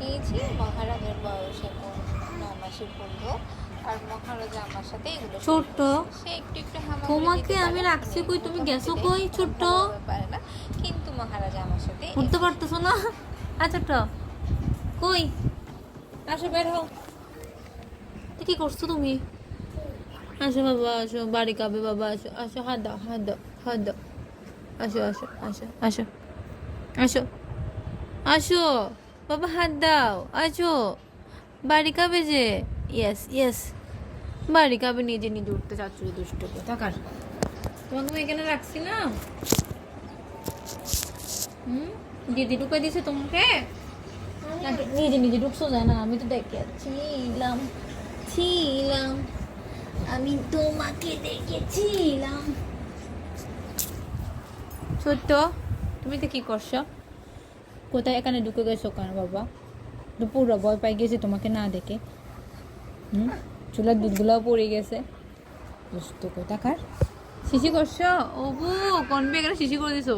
নিয়েছি। মহারাজের বয়স এখন 9 মাসের পূর্ণ। আর মহারাজা আমার সাথে এগুলো ছোট্ট সে একটু একটু হামাগুড়ি তোমাকে দিতে আমি পারে, রাখছি কই, তুমি গেছো মোটামুটি কই দেখে ছোট্ট? ভালোভাবে পারে না, কিন্তু মহারাজা আমার সাথে উঠতে পারতেছো না? ছোট্ট কই, আসো বের হও। কি করছো তুমি? আসো বাবা আসো, বাড়ি কাবে বাবা, আসো আসো, হাত দাও হাত দাও হাত দাও, আসো আসো আসো আসো আসো আসো বাবা, হাত দাও, আসো। বাড়ি কাবে যে, ইয়েস ইয়েস, বাড়ি কাবে নিজে নিজে উঠতে চাচ্ছ দুষ্ট থাকার। তোমাকে আমি এখানে রাখছিলাম। দিদি ঢুকে দিছে তোমাকে, নাকি নিজে নিজে ঢুকছো? যায় না, আমি তো দেখেছিলাম ছিলাম, আমি তোমাকে দেখেছিলাম। ছোট্ট তুমি তো কি করছো? কোথায় এখানে ঢুকে গেছো কেন বাবা? তো পুরো ভয় পাই গেছে তোমাকে না দেখে। চুলার দুধগুলাও পড়ে গেছে, দুষ্ট কোথাকার। শিশি করছো? ওবু কোন এখানে শিশি করে দিছো?